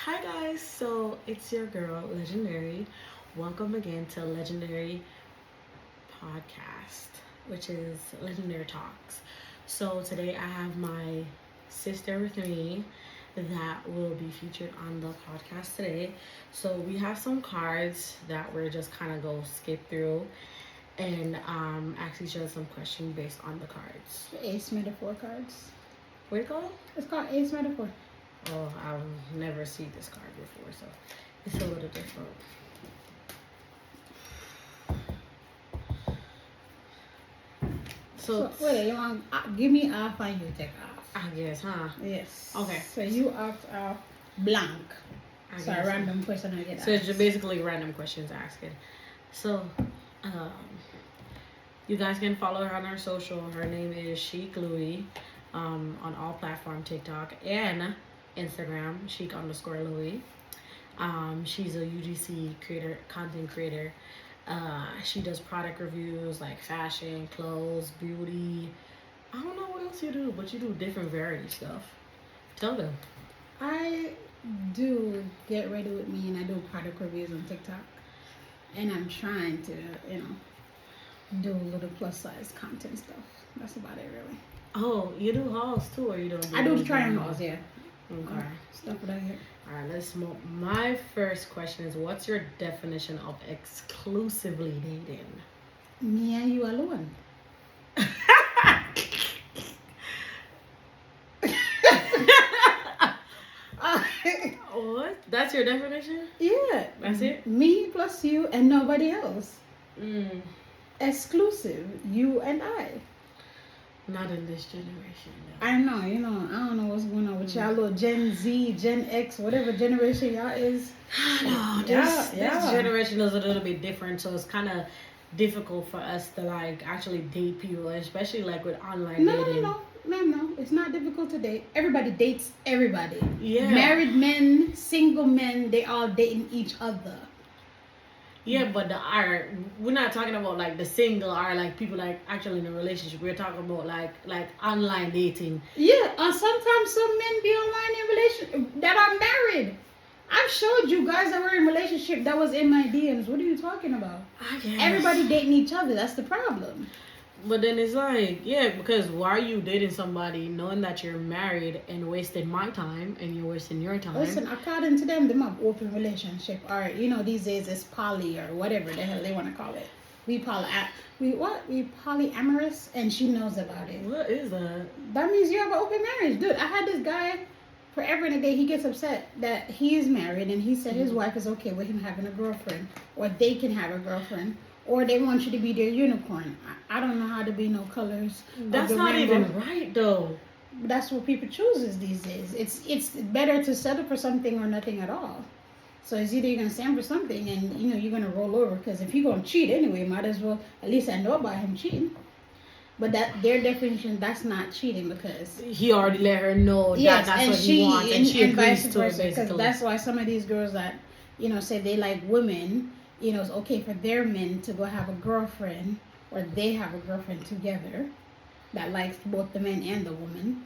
Hi guys, so it's your girl Legendary. Welcome again to Legendary Podcast, which is Legendary Talks. So today I have my sister with me that will be featured on the podcast today. So we have some cards that we're just kind of go skip through and actually just some questions based on the cards. Ace metaphor cards. What do you call it? It's called Ace metaphor. Oh, I've never seen this card before, so it's a little different. So wait, you want give me off and you take off. I guess, huh? Yes. Okay. So you opt off blank. So a random so. question I get. So it's just basically random questions asking. So, um, you guys can follow her on her social. Her name is Sheik Louis, on all platform TikTok and Instagram, Sheik_Louis. She's a UGC creator, content creator. She does product reviews like fashion, clothes, beauty. I don't know what else you do, but you do different variety stuff. Tell them. I do get ready with me, and I do product reviews on TikTok, and I'm trying to, do a little plus size content stuff. That's about it, really. Oh, you do hauls too, or you don't? I do the try on hauls, yeah. Okay. Stuff that I get. All right, let's move. My first question is, what's your definition of exclusively dating? Me and you alone. What? That's your definition? Yeah. That's it? Me plus you and nobody else. Mm. Exclusive, you and I. Not in this generation. No. I know, I don't know what's going on with y'all little Gen Z, Gen X, whatever generation y'all is. No, this generation is a little bit different, so it's kind of difficult for us to like actually date people, especially like with online dating. No, it's not difficult to date. Everybody dates everybody. Yeah. Married men, single men, they all dating each other. Yeah, but we're not talking about like the single or like people like actually in a relationship. We're talking about like online dating. Yeah, sometimes some men be online in relationship that are married. I've showed you guys that were in relationship that was in my DMs. What are you talking about? I guess. Everybody dating each other. That's the problem. But then it's like, yeah, because why are you dating somebody knowing that you're married and wasting my time and you're wasting your time? Listen, according to them have open relationship, or these days it's poly or whatever the hell they want to call it. We polyamorous, and she knows about it. What is that? That means you have an open marriage, dude. I had this guy forever and a day. He gets upset that he is married, and he said his wife is okay with him having a girlfriend, or they can have a girlfriend. Or they want you to be their unicorn. I don't know how to be no colors. That's not even right, though. That's what people chooses these days. It's better to settle for something or nothing at all. So it's either you're gonna stand for something and you're gonna roll over, because if you're gonna cheat anyway, might as well at least I know about him cheating. But that their definition, that's not cheating, because he already let her know that that's what he wants, and she agrees to it, basically. Because that's why some of these girls that say they like women. It's okay for their men to go have a girlfriend, or they have a girlfriend together that likes both the men and the woman.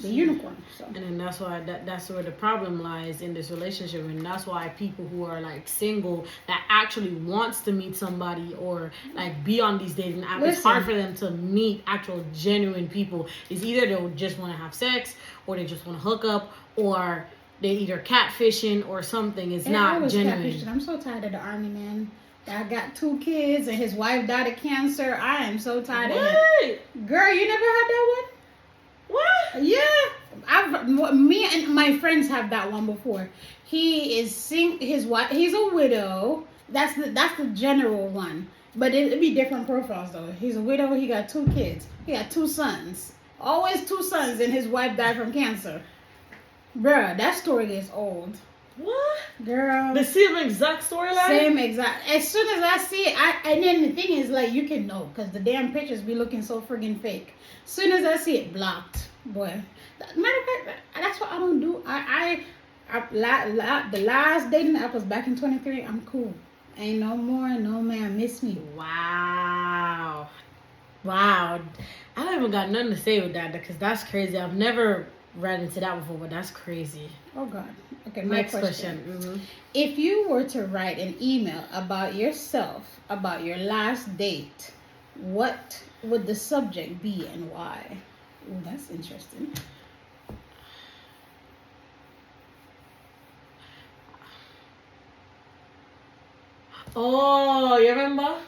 The unicorn. So. And then that's why that's where the problem lies in this relationship, and that's why people who are like single that actually wants to meet somebody or like be on these dating apps, it's hard for them to meet actual genuine people. It's either they just want to have sex, or they just want to hook up, or they either catfishing or something. It's not genuine. Catfishing. I'm so tired of the army man. I got 2 kids and his wife died of cancer. I am so tired of it. Girl, you never had that one? What? Yeah. Me and my friends have that one before. He is his wife. He's a widow. That's the general one. But it'd be different profiles though. He's a widow. He got 2 kids. He got 2 sons. Always 2 sons, and his wife died from cancer. Bruh, that story gets old. What? Girl. The same exact storyline? Same exact. As soon as I see it, and then the thing is, like, you can know, because the damn pictures be looking so friggin' fake. As soon as I see it, blocked. Boy. Matter of fact, that's what I don't do. The last dating app was back in 23. I'm cool. Ain't no more, no man miss me. Wow. I don't even got nothing to say with that, because that's crazy. I've never ran into that before, but that's crazy. Oh God. Okay, my Next question. question. If you were to write an email about yourself, about your last date, what would the subject be and why? Oh, that's interesting. Oh, you remember?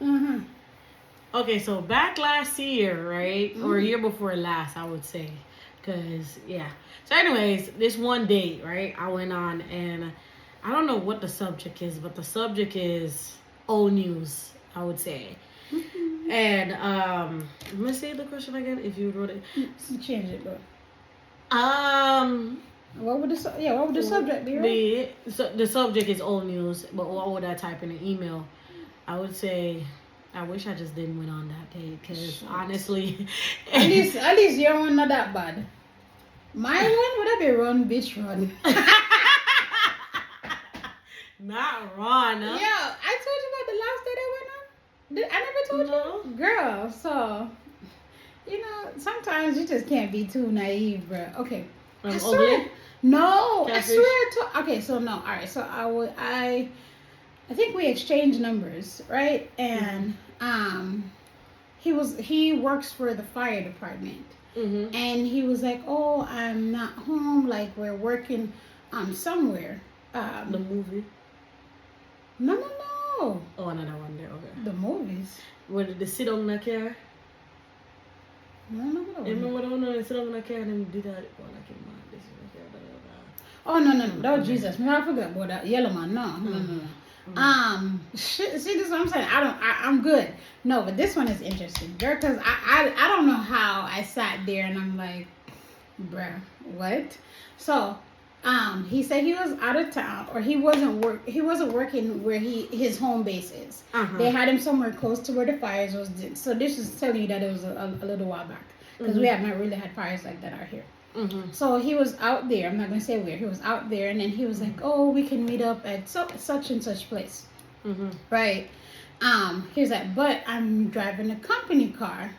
Mm-hmm. Okay, so back last year, right? Or year before last, I would say. Because, yeah. So, anyways, this one date, right? I went on and I don't know what the subject is, but the subject is old news, I would say. And, let me say the question again if you wrote it. Change it, bro. What would the subject be? Right? The subject is old news, but what would I type in an email? I would say, I wish I just didn't went on that date because honestly, at least your one not that bad. My one would have been run, bitch, run. Not run. Huh? Yeah, I told you about the last date I went on. I never told you, girl. So sometimes you just can't be too naive, bro. Okay. I swear. No, catfish. I swear. Okay, so no. All right. So I think we exchanged numbers, right? And he works for the fire department, and he was like, "Oh, I'm not home. Like we're working somewhere." The movie. No. Oh, another one there. Okay. The movies. Where did they sit on the car? No. Remember the one they sit on the car and then did that? Oh no, Jesus, man, I forgot about that yellow man. No. See, this is what I'm saying. I'm good. No, but this one is interesting, girl, because I don't know how I sat there and I'm like, bruh, what? So, he said he was out of town, or he wasn't working where his home base is. They had him somewhere close to where the fires was. So this is telling you that it was a little while back, because we have not really had fires like that out here. So he was out there. I'm not going to say where. He was out there, and then he was like, "Oh, we can meet up at such and such place." Right? He was like, "But I'm driving a company car.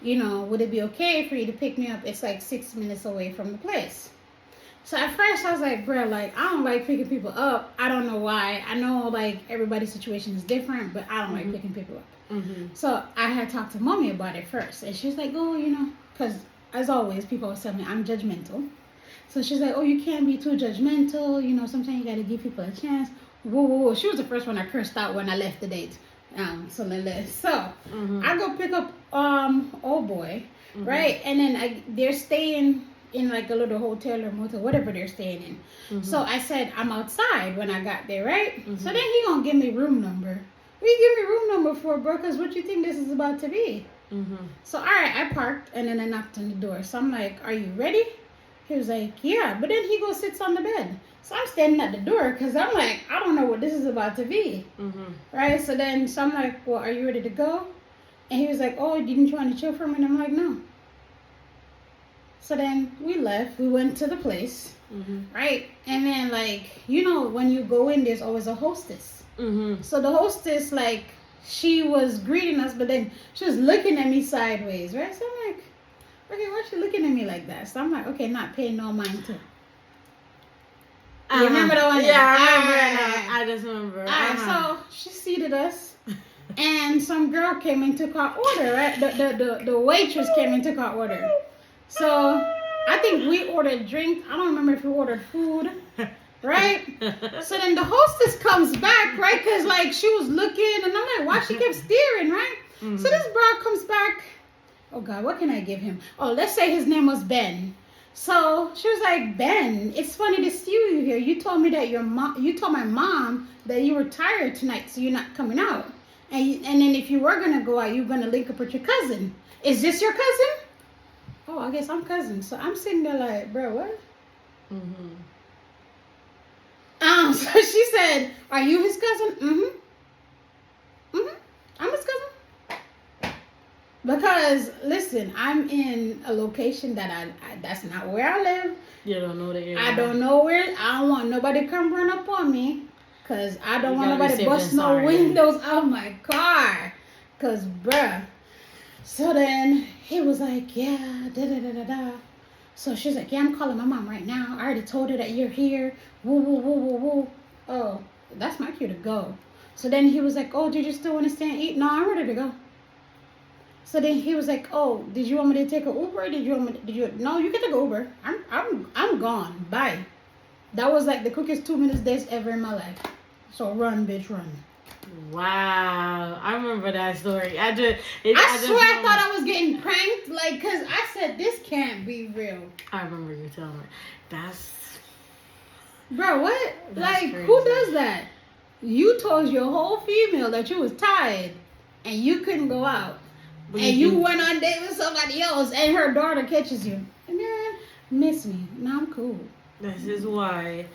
Would it be okay for you to pick me up? It's like 6 minutes away from the place." So at first I was like, "Bro, like I don't like picking people up. I don't know why. I know like everybody's situation is different, but I don't like picking people up." So I had talked to mommy about it first, and she's like, "Oh, because." As always, people always tell me I'm judgmental. So she's like, "Oh, you can't be too judgmental. Sometimes you got to give people a chance." Whoa. She was the first one I cursed out when I left the date. So I go pick up old boy, right? And then they're staying in like a little hotel or motel, whatever they're staying in. So I said, I'm outside when I got there, right? So then he gonna give me room number. What you give me room number for, bro? Because what you think this is about to be? So all right, I parked and then I knocked on the door. So I'm like, "Are you ready?" He was like, "Yeah," but then he goes sits on the bed. So I'm standing at the door because I'm like, I don't know what this is about to be, right? So I'm like, "Well, are you ready to go?" And he was like, "Oh, didn't you want to chill for a minute?" I'm like, "No." So then we left. We went to the place, right? And then when you go in, there's always a hostess. So the hostess she was greeting us, but then she was looking at me sideways, right? So I'm like, okay, why is she looking at me like that? So I'm like, okay, not paying no mind to. You remember that one? Yeah, I just remember. Alright, so she seated us, and some girl came and took our order, right? The waitress came and took our order. So I think we ordered drink. I don't remember if we ordered food. Right? So then the hostess comes back, right? Because she was looking, and I'm like, why she kept staring, right? So this bro comes back. Oh God, what can I give him? Oh, let's say his name was Ben. So she was like, "Ben, it's funny to see you here. You told me that you told my mom that you were tired tonight, so you're not coming out. And then if you were gonna go out, you're gonna link up with your cousin. Is this your cousin?" Oh, I guess I'm cousin. So I'm sitting there like, bro, what? So she said, "Are you his cousin?" I'm his cousin. Because listen, I'm in a location that I that's not where I live. You don't know the area. I don't know where. I don't want nobody to come run up on me. Because I don't want nobody to bust no windows out my car. Because, bruh. So then he was like, yeah, da da da da da. So she's like, yeah, I'm calling my mom right now. I already told her that you're here. Woo, woo, woo, woo, woo. Oh, that's my cue to go. So then he was like, oh, did you still want to stay and eat? No, I'm ready to go. So then he was like, oh, did you want me to take an Uber? No, you can take an Uber. I'm gone. Bye. That was like the quickest 2 minutes days ever in my life. So run, bitch, run. Wow, I remember that story. I swear I thought I was getting pranked, like, cause I said this can't be real. I remember you telling me. That's bro. What? That's like, crazy. who does that? You told your whole female that you was tired and you couldn't go out, and you went on a date with somebody else, and her daughter catches you. Man, miss me. Now I'm cool. This is why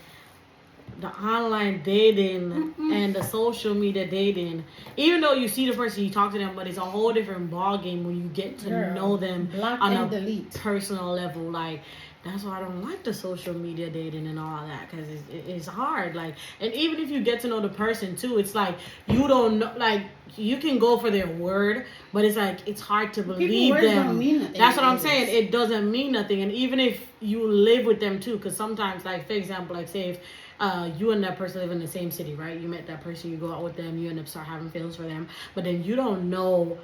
the online dating and the social media dating, even though you see the person, you talk to them, but it's a whole different ball game when you get to know them on a personal level. Like, that's why I don't like the social media dating and all that, because it's hard. Like, and even if you get to know the person too, it's like you don't know. Like, you can go for their word, but it's like it's hard to believe them. Don't mean nothing. That's what I'm saying. It doesn't mean nothing. And even if you live with them too, because sometimes, like, for example, like, say if you and that person live in the same city, right? You met that person, you go out with them, you end up start having feelings for them, but then you don't know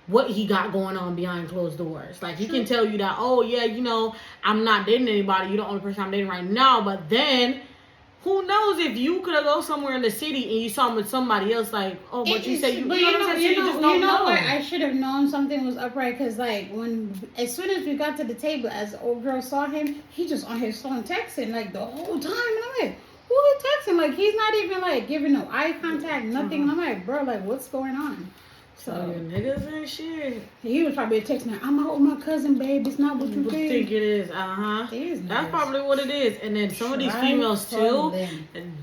what he got going on behind closed doors. Like, he can tell you that, oh yeah, you know, I'm not dating anybody, you're the only person I'm dating right now, but then who knows if you could have go somewhere in the city and you saw him with somebody else, like, oh, but you say you know what I'm saying? You just don't know. What? I should have known something was upright, because like as soon as we got to the table, as the old girl saw him, he just on his phone texting like the whole time, and I'm like, who is texting? Like, he's not even like giving no eye contact, nothing. And I'm like, bro, like, what's going on? So your niggas ain't shit. He was probably texting me, I'm out with my cousin, babe. It's not what you think it is. That's probably what it is. And then some of these females too,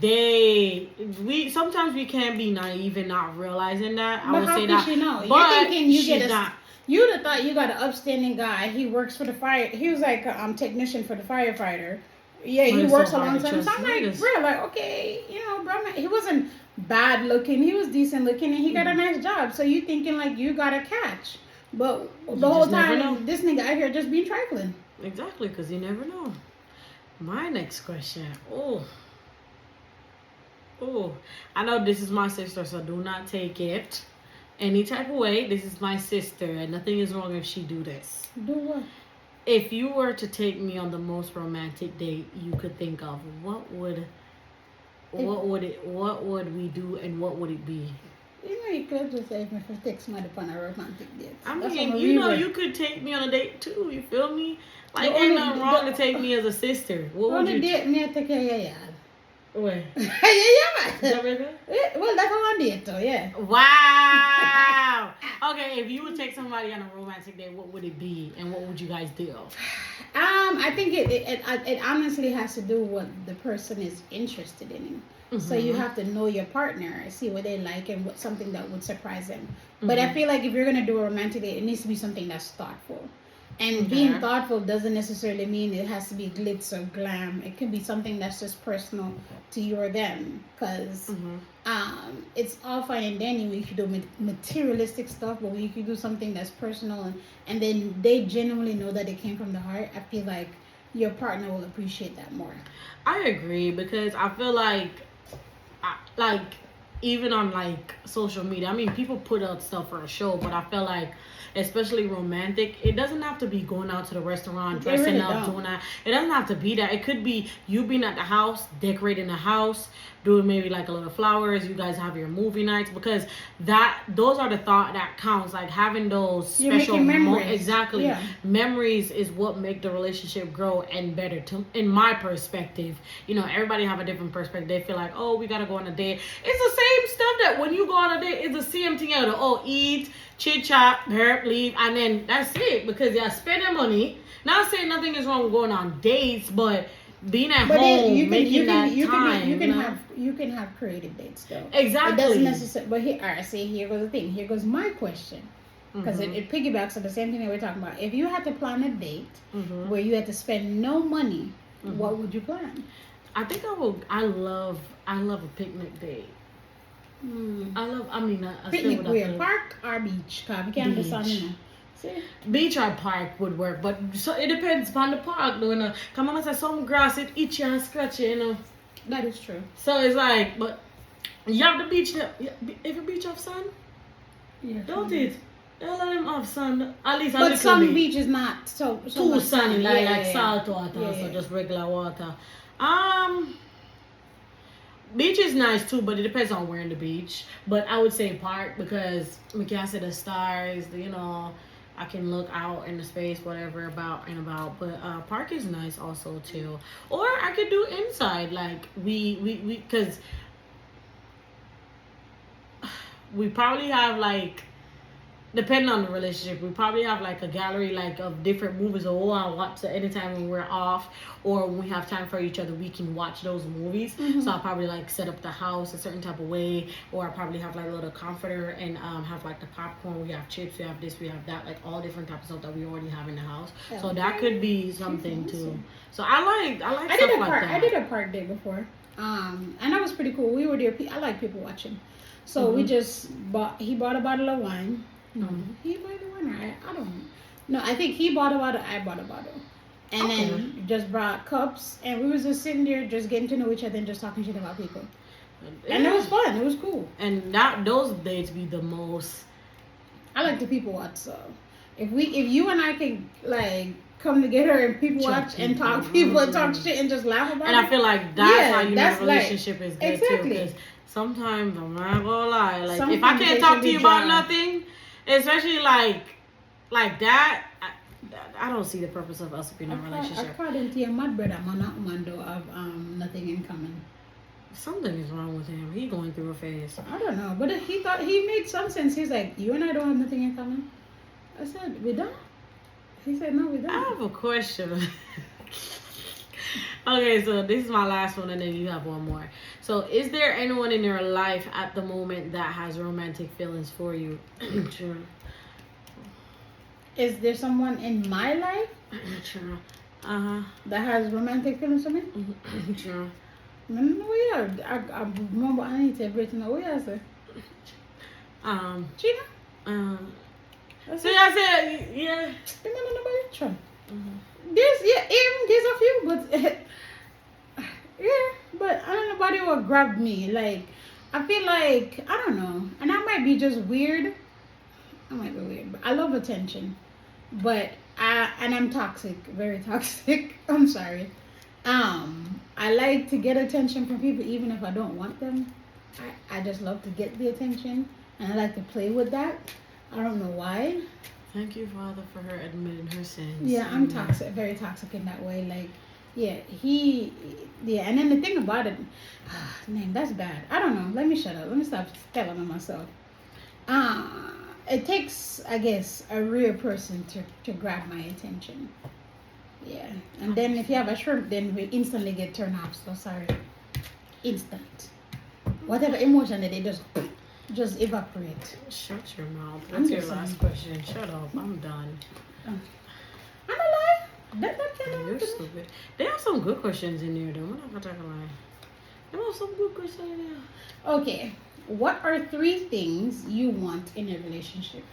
we sometimes we can be naive and not realizing that. But how could she know? You're thinking you'd have thought you got an upstanding guy. He works for the fire. He was like a technician for the firefighter. Yeah, he works alongside him. So I'm like, bro, like, okay, you know, bro, he wasn't bad looking. He was decent looking, and he got a nice job. So you thinking like you got a catch, but the whole time this nigga out here just being trifling. Exactly, because you never know. My next question. Oh, I know this is my sister, so do not take it any type of way. This is my sister, and nothing is wrong if she do this. Do what? If you were to take me on the most romantic date you could think of, what would we do, and what would it be? You know, you could just say, if I take somebody on a romantic date. I mean, you know, you could take me on a date too. You feel me? Like, ain't nothing wrong to take me as a sister. What would you? Date me, I take care. Where? Yeah. Well, that's on date, though. Yeah. Wow. Okay, if you would take somebody on a romantic date, what would it be, and what would you guys do? I think it honestly has to do with what the person is interested in. Mm-hmm. So you have to know your partner, see what they like, and what something that would surprise them. Mm-hmm. But I feel like if you're gonna do a romantic date, it needs to be something that's thoughtful. And being thoughtful doesn't necessarily mean it has to be glitz or glam. It can be something that's just personal to you or them. Because it's all fine and dandy when you can do materialistic stuff, but when you can do something that's personal and then they genuinely know that it came from the heart, I feel like your partner will appreciate that more. I agree, because I feel like even on like social media, I mean, people put out stuff for a show, but I feel like, especially romantic, it doesn't have to be going out to the restaurant, dressing up, doing that. It doesn't have to be that. It could be you being at the house, decorating the house, doing maybe like a little flowers. You guys have your movie nights, because those are the thought that counts. Like, having those special memories. Exactly. Yeah. Memories is what make the relationship grow and better. In my perspective, you know, everybody have a different perspective. They feel like, oh, we gotta go on a date. It's the same stuff that when you go on a date, it's the same thing. Eat, chit chat, leave, and then that's it, because you're spending money. Not saying nothing is wrong with going on dates, but being at home, you can have creative dates though. Exactly. It doesn't necessarily. But here goes the thing. Here goes my question, because it piggybacks on the same thing that we're talking about. If you had to plan a date where you had to spend no money, what would you plan? I think I would. I love a picnic date. Picnic where? Park or beach? Cause we can't understand, you know. See? Beach or park would work, but so it depends upon the park, though. You know, come on, say some grass it itchy and scratchy, you know. That is true. So it's like, but you have the beach. Every beach have sun, Yeah. don't it? They let them have sun at least a But little some bit. beach is not so Too much sunny, sun. like salt water, Yeah, so yeah. just regular water. Beach is nice too, but it depends on where in the beach. But I would say park because we can see the stars. You know, I can look out in the space, whatever about and about. But park is nice also too. Or I could do inside, like we because we probably have like. Depending on the relationship, we probably have like a gallery like of different movies or I'll watch anytime when we're off or when we have time for each other we can watch those movies. So I'll probably like set up the house a certain type of way or I'll probably have like a little comforter and have like the popcorn, we have chips, we have this, we have that, like all different types of stuff that we already have in the house. So that could be something too. So I like stuff like that. I did a park day before. And that was pretty cool. We were there. I like people watching. So we just he bought a bottle of wine. No, he bought the wine. I don't. No, I think he bought a bottle. I bought a bottle, and then just brought cups, and we was just sitting there, just getting to know each other and just talking shit about people. And it was fun. It was cool. And those dates be the most. I like the people watch. So if you and I can like come together and people watch and talk people and talk shit and just laugh about it. And I feel like that's how you know a relationship is good exactly. too. Because sometimes I'm not gonna lie, like Some if I can't talk to you about dry. nothing. Especially like that, I don't see the purpose of us being in a relationship. According to your mad brother, man and woman don't have nothing in common. Something is wrong with him. He going through a phase. I don't know, but he thought he made some sense. He's like, you and I don't have nothing in common. I said, we don't. He said, no, we don't. I have a question. Okay, so this is my last one, and then you have one more. So, is there anyone in your life at the moment that has romantic feelings for you? True. Is there someone in my life True. that has romantic feelings for me? True. No, yeah. I remember I need to break no way. I said, Gina. So I said, yeah. Remember nobody? Sure. There's a few, but yeah, but I don't know nobody will grab me. Like I feel like I don't know, and I might be just weird. I might be weird, but I love attention. But I'm toxic, very toxic. I'm sorry. I like to get attention from people, even if I don't want them. I just love to get the attention, and I like to play with that. I don't know why. Thank you, Father, for her admitting her sins. Yeah, I'm toxic, very toxic in that way. Like, yeah, and then the thing about it, name, that's bad. I don't know. Let me shut up. Let me stop telling on myself. It takes, I guess, a real person to grab my attention. Yeah, and then if you have a shrimp, then we instantly get turned off. So sorry, instant. Whatever emotion that they just evaporate. Shut your mouth. What's your last question? Shut up. I'm done. I'm not lying. That You're stupid. They have some good questions in there, though. I'm not gonna talk a lie. They have some good questions in there. Okay. What are 3 things you want in a relationship?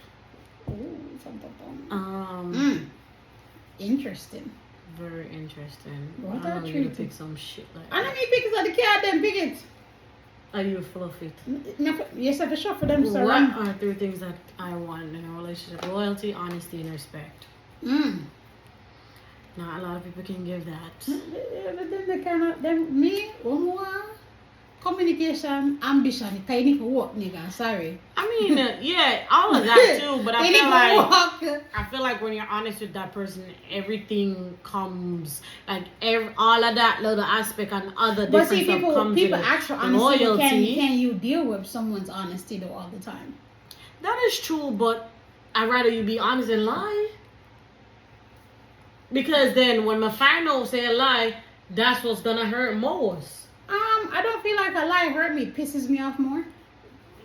Interesting. Very interesting. What I are know 3 you're gonna things? pick some shit like I that. don't need pick it, so the cat then pick it. Are you full of it? Yes, for sure for them. So What are 3 things that I want in a relationship? Loyalty, honesty, and respect. Not a lot of people can give that. But then they cannot. Then me, one more communication, ambition. Kind of work, nigga. Sorry. I mean, yeah, all of that too. But I feel like when you're honest with that person, everything comes like all of that little aspect and other different But see, stuff comes people with ask for it. honesty. Loyalty. Can you deal with someone's honesty though all the time? That is true, but I'd rather you be honest and lie. Because then when my final say a lie, that's what's gonna hurt most. I don't feel like a lie hurt me, pisses me off more.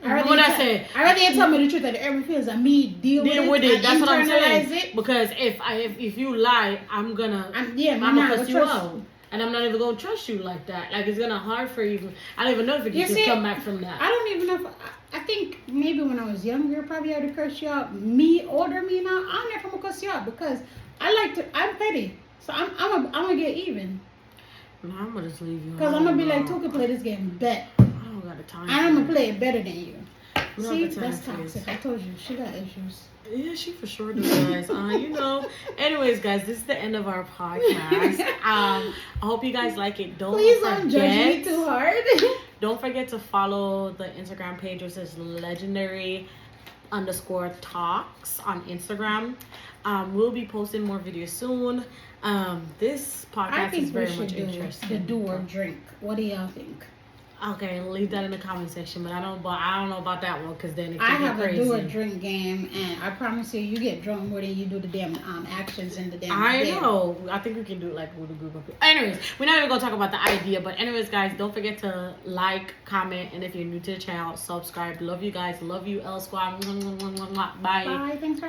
What I say? I rather you tell me the truth that everyone feels that me deal with it. That's what I'm saying. It. Because if you lie, I'm gonna not cuss you out. And I'm not even gonna trust you like that. Like it's gonna hard for you. I don't even know if you can come back from that. I don't even know if I think maybe when I was younger, probably I would have cursed you out. Me, older me now, I'm never gonna cuss you out because I'm petty. So I'm gonna get even. No, I'm gonna just leave you. Because I'm gonna be like, "Two can play this game, bet." I don't got the time. I'm gonna play it better than you. See, that's toxic. toxic. I told you, she got issues. Yeah, she for sure does, guys. You know. Anyways, guys, this is the end of our podcast. I hope you guys like it. Please don't judge me too hard. Don't forget to follow the Instagram page, which is legendary_talks on Instagram. We'll be posting more videos soon. This podcast is very much interesting. The do or drink. What do y'all think? Okay, leave that in the comment section, but I don't know about that one because then it I can have get crazy. a do or drink game, and I promise you get drunk more than you do the damn actions in the damn. I know. I think we can do it like with a group of people. Anyways, we're not even gonna talk about the idea, but anyways, guys, don't forget to like, comment, and if you're new to the channel, subscribe. Love you guys. Love you, L Squad. Bye. Bye. Thanks for